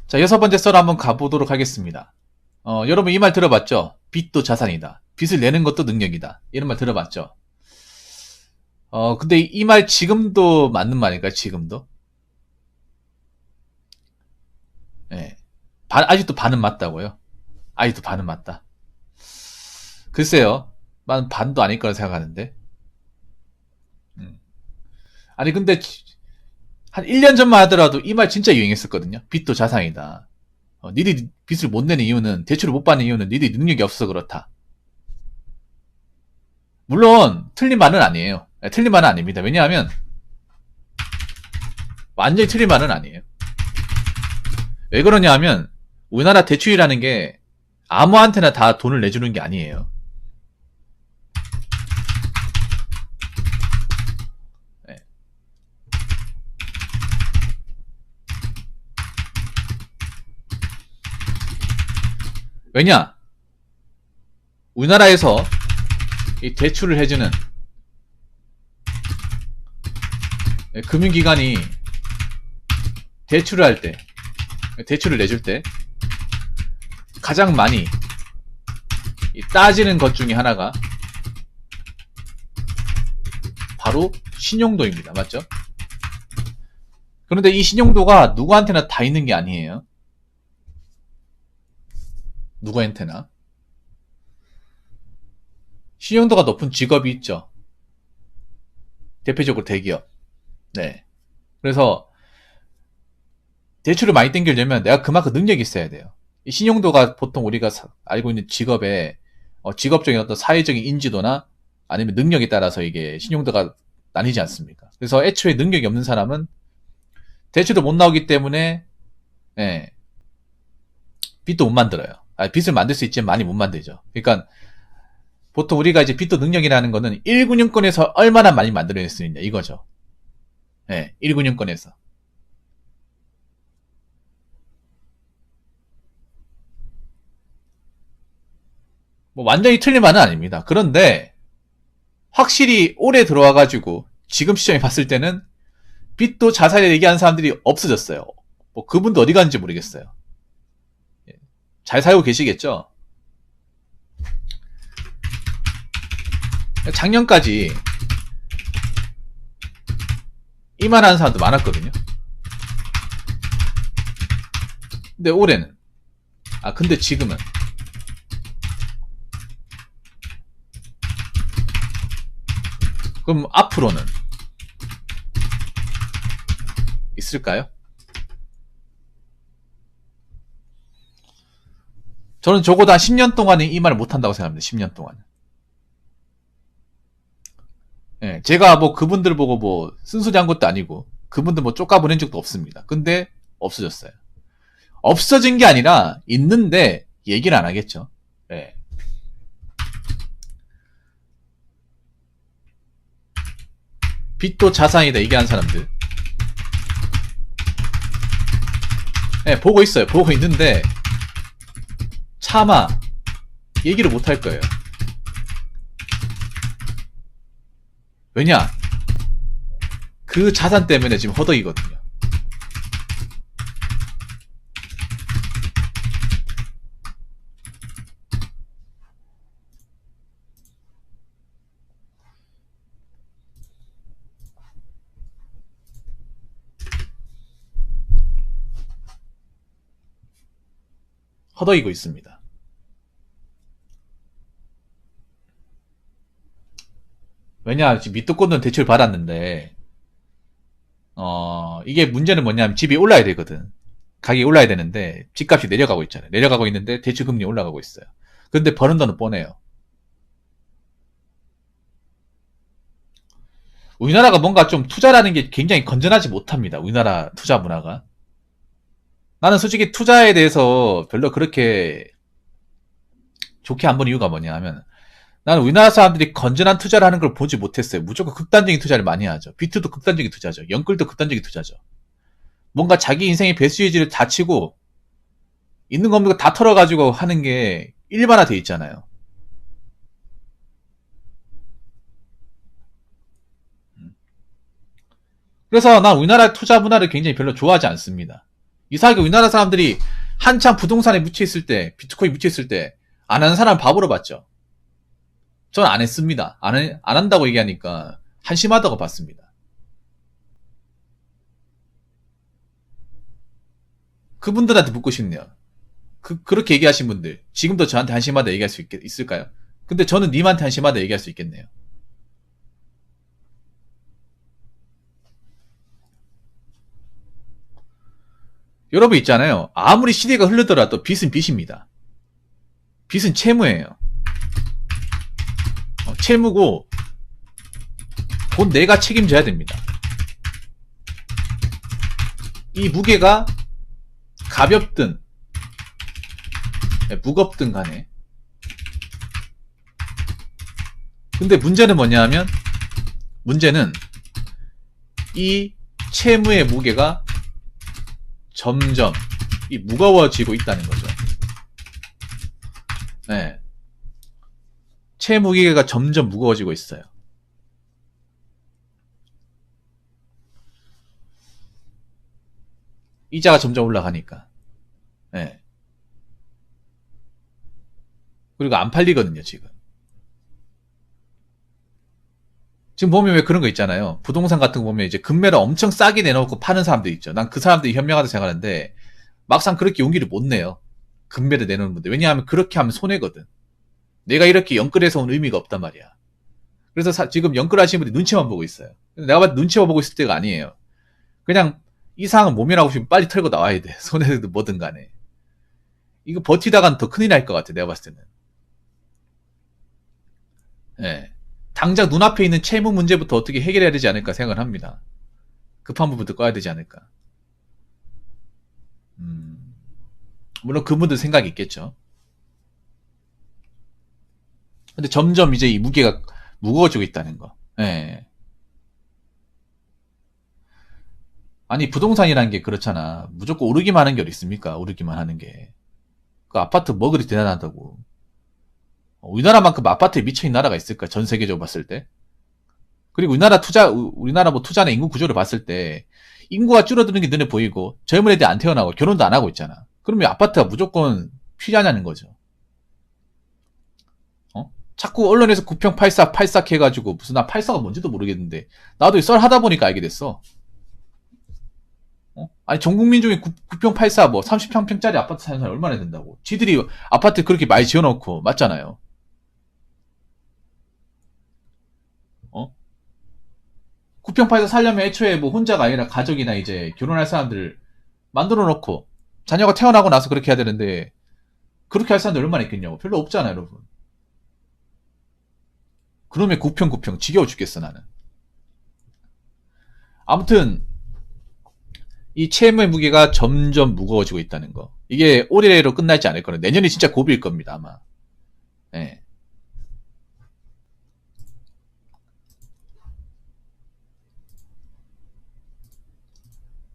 자, 6번째 썰 한번 가보도록 하겠습니다. 여러분 이 말 들어봤죠? 빚도 자산이다. 빚을 내는 것도 능력이다. 이런 말 들어봤죠? 근데 이 말 지금도 맞는 말일까요? 지금도? 예. 아직도 반은 맞다고요? 아직도 반은 맞다. 글쎄요. 난 반도 아닐 거라 생각하는데. 음. 아니, 근데 한 1년 전만 하더라도 이 말 진짜 유행했었거든요. 빚도 자산이다. 니들이 빚을 못 내는 이유는, 대출을 못 받는 이유는 니들이 능력이 없어서 그렇다. 물론 틀린 말은 아니에요. 틀린 말은 아닙니다. 왜냐하면 완전히 틀린 말은 아니에요. 왜 그러냐 하면 우리나라 대출이라는 게 아무한테나 다 돈을 내주는 게 아니에요. 네. 왜냐? 우리나라에서 이 대출을 해주는 금융기관이 대출을 할 때, 대출을 내줄 때 가장 많이 따지는 것 중에 하나가 바로 신용도입니다. 맞죠? 그런데 이 신용도가 누구한테나 다 있는 게 아니에요. 누구한테나. 신용도가 높은 직업이 있죠. 대표적으로 대기업. 네. 그래서 대출을 많이 땡기려면 내가 그만큼 능력이 있어야 돼요. 이 신용도가 보통 우리가 알고 있는 직업의 직업적인 어떤 사회적인 인지도나 아니면 능력에 따라서 이게 신용도가 나뉘지 않습니까? 그래서 애초에 능력이 없는 사람은 대출도 못 나오기 때문에 예, 빚도 못 만들어요. 빚을 만들 수 있지만 많이 못 만들죠. 그러니까 보통 우리가 이제 빚도 능력이라는 거는 1금융권에서 얼마나 많이 만들어낼 수 있냐 이거죠. 예, 1금융권에서. 뭐 완전히 틀린 말은 아닙니다. 그런데 확실히 올해 들어와가지고 지금 시점에 봤을 때는 빚도 자살에 얘기하는 사람들이 없어졌어요. 뭐 그분도 어디 갔는지 모르겠어요. 잘 살고 계시겠죠? 작년까지 이만한 사람도 많았거든요. 근데 올해는 근데 지금은 그럼 앞으로는 있을까요? 저는 적어도 한 10년 동안은 이 말을 못한다고 생각합니다. 10년 동안. 예, 제가 뭐 그분들 보고 뭐 쓴소리 한 것도 아니고 그분들 뭐 쫓아보낸 적도 없습니다. 근데 없어졌어요. 없어진 게 아니라 있는데 얘기를 안 하겠죠. 예. 빚도 자산이다 얘기하는 사람들. 예, 보고 있어요. 보고 있는데 차마 얘기를 못 할 거예요. 왜냐? 그 자산 때문에 지금 허덕이거든요. 허덕이고 있습니다. 왜냐? 지금 밑도 꽂는 대출 받았는데 이게 문제는 뭐냐면 집이 올라야 되거든. 가격이 올라야 되는데 집값이 내려가고 있잖아요. 내려가고 있는데 대출금리 올라가고 있어요. 근데 버는 돈은 뻔해요. 우리나라가 뭔가 좀 투자라는 게 굉장히 건전하지 못합니다. 우리나라 투자 문화가. 나는 솔직히 투자에 대해서 별로 그렇게 좋게 안 본 이유가 뭐냐 하면 나는 우리나라 사람들이 건전한 투자를 하는 걸 보지 못했어요. 무조건 극단적인 투자를 많이 하죠. 비트도 극단적인 투자죠. 연끌도 극단적인 투자죠. 뭔가 자기 인생의 배수유지를 다 치고 있는 거 없는 거 다 털어가지고 하는 게 일반화돼 있잖아요. 그래서 난 우리나라 투자 문화를 굉장히 별로 좋아하지 않습니다. 이상하게 우리나라 사람들이 한창 부동산에 묻혀있을 때, 비트코인 묻혀있을 때, 안 하는 사람 바보로 봤죠. 저는 안 했습니다. 안 한다고 얘기하니까 한심하다고 봤습니다. 그분들한테 묻고 싶네요. 그렇게 얘기하신 분들, 지금도 저한테 한심하다 얘기할 수 있을까요? 근데 저는 님한테 한심하다 얘기할 수 있겠네요. 여러분 있잖아요. 아무리 시대가 흐르더라도 빚은 빚입니다. 빚은 채무예요. 채무고 돈 내가 책임져야 됩니다. 이 무게가 가볍든 무겁든 간에. 근데 문제는 뭐냐 하면, 문제는 이 채무의 무게가 점점 무거워지고 있다는 거죠. 네. 채무 무게가 점점 무거워지고 있어요. 이자가 점점 올라가니까. 네. 그리고 안 팔리거든요, 지금. 지금 보면 왜 그런 거 있잖아요. 부동산 같은 거 보면 이제 금매를 엄청 싸게 내놓고 파는 사람들 있죠. 난 그 사람들이 현명하다고 생각하는데, 막상 그렇게 용기를 못 내요. 금매를 내놓는 분들. 왜냐하면 그렇게 하면 손해거든. 내가 이렇게 연끌해서 온 의미가 없단 말이야. 그래서 지금 연끌하시는 분들이 눈치만 보고 있어요. 내가 봤을 때 눈치만 보고 있을 때가 아니에요. 그냥 이 상황은 모면하고 싶으면 빨리 털고 나와야 돼. 손해든 뭐든 간에. 이거 버티다간 더 큰일 날 것 같아, 내가 봤을 때는. 예. 당장 눈앞에 있는 채무 문제부터 어떻게 해결해야 되지 않을까 생각을 합니다. 급한 부분도 꺼야 되지 않을까. 물론 그분들 생각이 있겠죠. 근데 점점 이제 이 무게가 무거워지고 있다는 거. 예. 아니, 부동산이라는 게 그렇잖아. 무조건 오르기만 하는 게 어디 있습니까? 오르기만 하는 게. 그 아파트 뭐 그리 대단하다고. 우리나라만큼 아파트에 미쳐있는 나라가 있을까? 전 세계적으로 봤을 때. 그리고 우리나라 뭐 투자나 인구 구조를 봤을 때, 인구가 줄어드는 게 눈에 보이고, 젊은 애들이 안 태어나고, 결혼도 안 하고 있잖아. 그러면 아파트가 무조건 필요하냐는 거죠. 자꾸 언론에서 9평 84, 84 해가지고, 무슨 나 84가 뭔지도 모르겠는데, 나도 썰 하다 보니까 알게 됐어. 아니, 전 국민 중에 9평 84, 뭐, 30평짜리 아파트 사는 사람이 얼마나 된다고. 지들이 아파트 그렇게 많이 지어놓고, 맞잖아요. 9평 84 살려면 애초에 뭐 혼자가 아니라 가족이나 이제 결혼할 사람들 만들어 놓고, 자녀가 태어나고 나서 그렇게 해야 되는데, 그렇게 할 사람들 얼마나 있겠냐고. 별로 없잖아요, 여러분. 그러면 9평 9평 지겨워 죽겠어, 나는. 아무튼 이 채무의 무게가 점점 무거워지고 있다는 거. 이게 올해로 끝나지 않을 거는 내년이 진짜 고비일 겁니다, 아마. 네.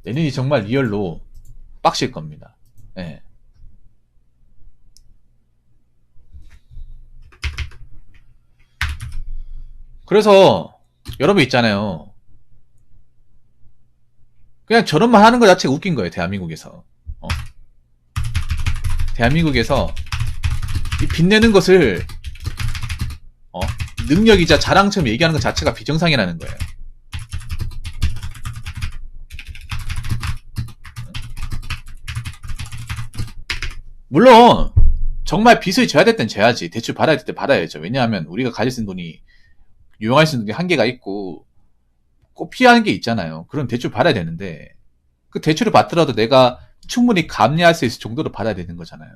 내년이 정말 리얼로 빡실 겁니다. 네. 그래서 여러분 있잖아요. 그냥 저런말 하는 것 자체가 웃긴 거예요, 대한민국에서. 대한민국에서 이 빚내는 것을 능력이자 자랑처럼 얘기하는 것 자체가 비정상이라는 거예요. 물론 정말 빚을 져야 될 땐 져야지. 대출 받아야 될 때 받아야죠. 왜냐하면 우리가 가질 수 있는 돈이 유용할 수 있는 게 한계가 있고 꼭 필요한 게 있잖아요. 그럼 대출 받아야 되는데 그 대출을 받더라도 내가 충분히 감내할 수 있을 정도로 받아야 되는 거잖아요.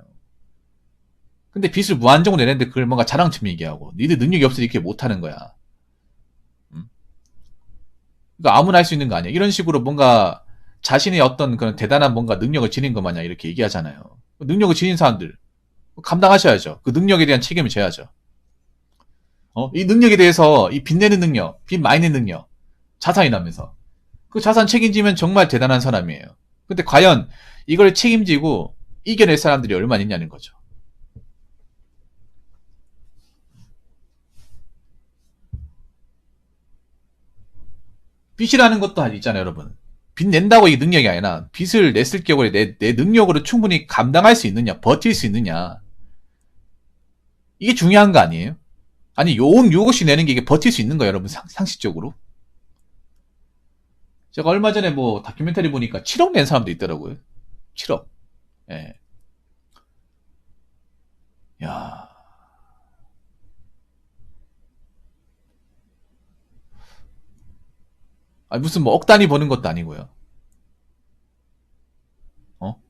근데 빚을 무한정으로 내는데 그걸 뭔가 자랑처럼 얘기하고 니들 능력이 없으니 이렇게 못하는 거야. 그러니까 아무나 할 수 있는 거 아니야. 이런 식으로 뭔가 자신의 어떤 그런 대단한 뭔가 능력을 지닌 것 마냥 이렇게 얘기하잖아요. 능력을 지닌 사람들 감당하셔야죠. 그 능력에 대한 책임을 져야죠. 이 능력에 대해서 이 빚내는 능력, 빚 많이 내는 능력, 자산이 나면서 그 자산 책임지면 정말 대단한 사람이에요. 근데 과연 이걸 책임지고 이겨낼 사람들이 얼마나 있냐는 거죠. 빚이라는 것도 있잖아요, 여러분. 빚 낸다고 이 능력이 아니라 빚을 냈을 경우에 내 능력으로 충분히 감당할 수 있느냐, 버틸 수 있느냐. 이게 중요한 거 아니에요? 아니, 요것이 내는 게 이게 버틸 수 있는 거예요, 여러분, 상식적으로. 제가 얼마 전에 뭐 다큐멘터리 보니까 7억 낸 사람도 있더라고요. 7억. 예. 야. 아니, 무슨 뭐 억 단위 버는 것도 아니고요. 어?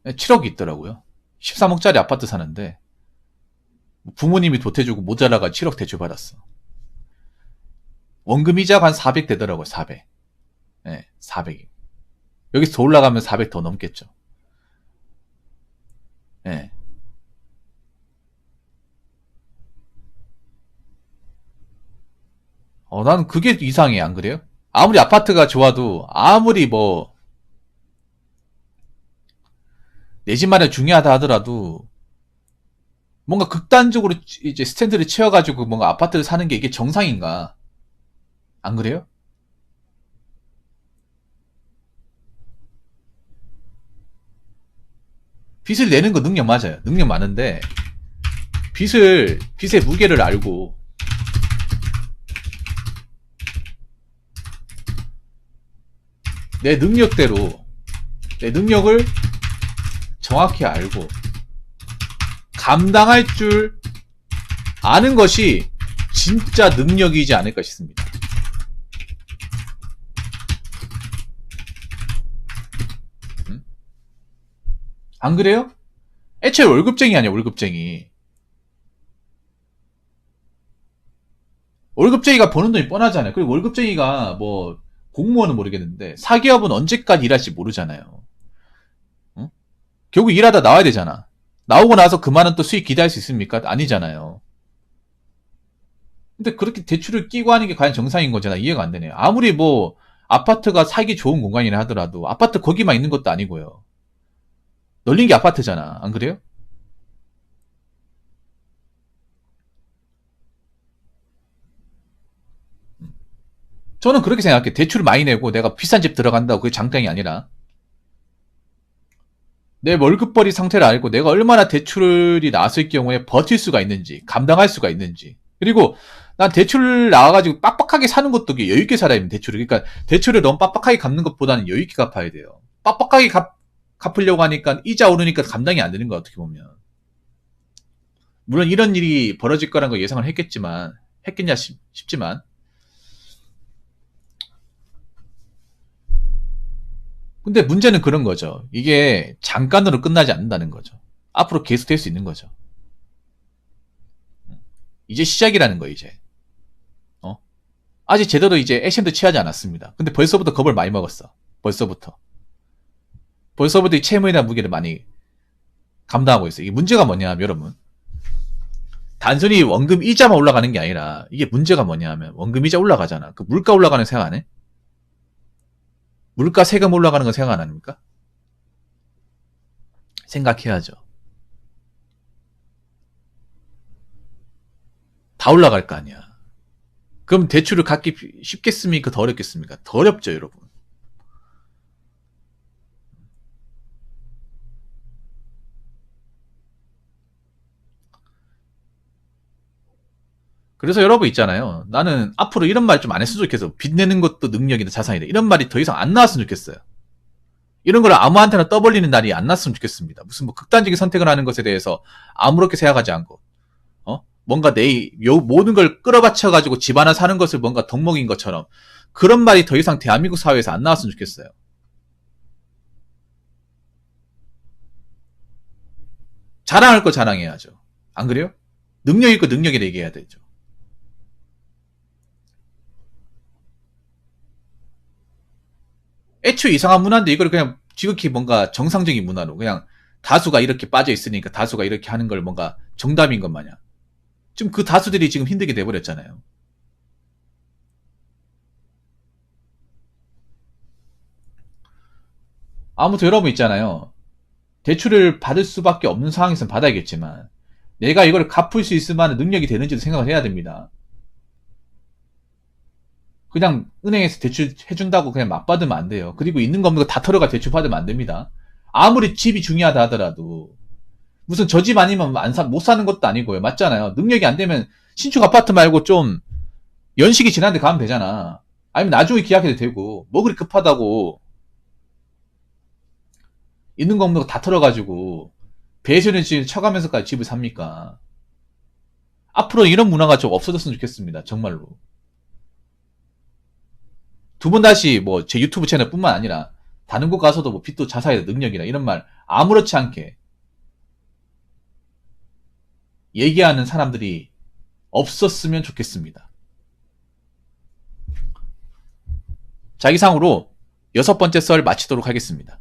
7억이 있더라고요. 13억짜리 아파트 사는데 부모님이 도태주고 모자라가 7억 대출 받았어. 원금 이자가 한 400 되더라고요. 400. 네, 400이. 여기서 더 올라가면 400 더 넘겠죠. 네. 난 그게 이상해. 안 그래요? 아무리 아파트가 좋아도 아무리 뭐 내 집 마련 중요하다 하더라도 뭔가 극단적으로 이제 스탠드를 채워가지고 뭔가 아파트를 사는 게 이게 정상인가? 안 그래요? 빚을 내는 거 능력 맞아요. 능력 많은데 빚의 무게를 알고 내 능력대로 내 능력을 정확히 알고 감당할 줄 아는 것이 진짜 능력이지 않을까 싶습니다. 안 그래요? 애초에 월급쟁이 아니야, 월급쟁이. 월급쟁이가 버는 돈이 뻔하잖아요. 그리고 월급쟁이가 뭐 공무원은 모르겠는데 사기업은 언제까지 일할지 모르잖아요. 응? 결국 일하다 나와야 되잖아. 나오고 나서 그만한 또 수익 기대할 수 있습니까? 아니잖아요. 근데 그렇게 대출을 끼고 하는 게 과연 정상인 거잖아. 이해가 안 되네요. 아무리 뭐 아파트가 살기 좋은 공간이라 하더라도 아파트 거기만 있는 것도 아니고요. 널린 게 아파트잖아. 안 그래요? 저는 그렇게 생각해요. 대출을 많이 내고 내가 비싼 집 들어간다고 그게 장땡이 아니라 내 월급벌이 상태를 알고 내가 얼마나 대출이 나왔을 경우에 버틸 수가 있는지 감당할 수가 있는지 그리고 난 대출 나와가지고 빡빡하게 사는 것도 여유있게 살아야 됩니다. 대출을. 그러니까 대출을 너무 빡빡하게 갚는 것보다는 여유있게 갚아야 돼요. 빡빡하게 갚으려고 하니까 이자 오르니까 감당이 안 되는 거야. 어떻게 보면. 물론 이런 일이 벌어질 거라는 걸 예상을 했겠냐 싶지만 근데 문제는 그런 거죠. 이게 잠깐으로 끝나지 않는다는 거죠. 앞으로 계속 될 수 있는 거죠. 이제 시작이라는 거 이제. 아직 제대로 이제 액션도 취하지 않았습니다. 근데 벌써부터 겁을 많이 먹었어. 벌써부터 이 채무에대한 무게를 많이 감당하고 있어요. 이게 문제가 뭐냐면 여러분 단순히 원금 이자만 올라가는 게 아니라 이게 문제가 뭐냐면 원금 이자 올라가잖아. 그 물가 올라가는 생각 안 해? 물가 세금 올라가는 거 생각 안 합니까? 생각해야죠. 다 올라갈 거 아니야. 그럼 대출을 갖기 쉽겠습니까? 더 어렵겠습니까? 더 어렵죠, 여러분. 그래서 여러분 있잖아요. 나는 앞으로 이런 말 좀 안 했으면 좋겠어. 빚 내는 것도 능력이다, 자산이다. 이런 말이 더 이상 안 나왔으면 좋겠어요. 이런 걸 아무한테나 떠벌리는 날이 안 났으면 좋겠습니다. 무슨 뭐 극단적인 선택을 하는 것에 대해서 아무렇게 생각하지 않고, 뭔가 모든 걸 끌어받쳐가지고 집 하나 사는 것을 뭔가 덕목인 것처럼 그런 말이 더 이상 대한민국 사회에서 안 나왔으면 좋겠어요. 자랑할 거 자랑해야죠. 안 그래요? 능력 있고 능력이라 얘기해야 되죠. 애초에 이상한 문화인데 이걸 그냥 지극히 뭔가 정상적인 문화로 그냥 다수가 이렇게 빠져 있으니까 다수가 이렇게 하는 걸 뭔가 정답인 것 마냥. 지금 그 다수들이 지금 힘들게 돼버렸잖아요. 아무튼 여러분 있잖아요. 대출을 받을 수밖에 없는 상황에서는 받아야겠지만 내가 이걸 갚을 수 있을 만한 능력이 되는지도 생각을 해야 됩니다. 그냥 은행에서 대출 해준다고 그냥 막 받으면 안 돼요. 그리고 있는 거 없는 거 다 털어가 대출 받으면 안 됩니다. 아무리 집이 중요하다 하더라도 무슨 저 집 아니면 못 사는 것도 아니고요. 맞잖아요. 능력이 안 되면 신축 아파트 말고 좀 연식이 지난데 가면 되잖아. 아니면 나중에 계약해도 되고 뭐 그리 급하다고 있는 거 없는 거 다 털어가지고 배수는 지금 쳐가면서까지 집을 삽니까? 앞으로 이런 문화가 좀 없어졌으면 좋겠습니다. 정말로. 두 번 다시 뭐 제 유튜브 채널뿐만 아니라 다른 곳 가서도 뭐 빚도 자사의 능력이나 이런 말 아무렇지 않게 얘기하는 사람들이 없었으면 좋겠습니다. 자, 이상으로 6번째 썰 마치도록 하겠습니다.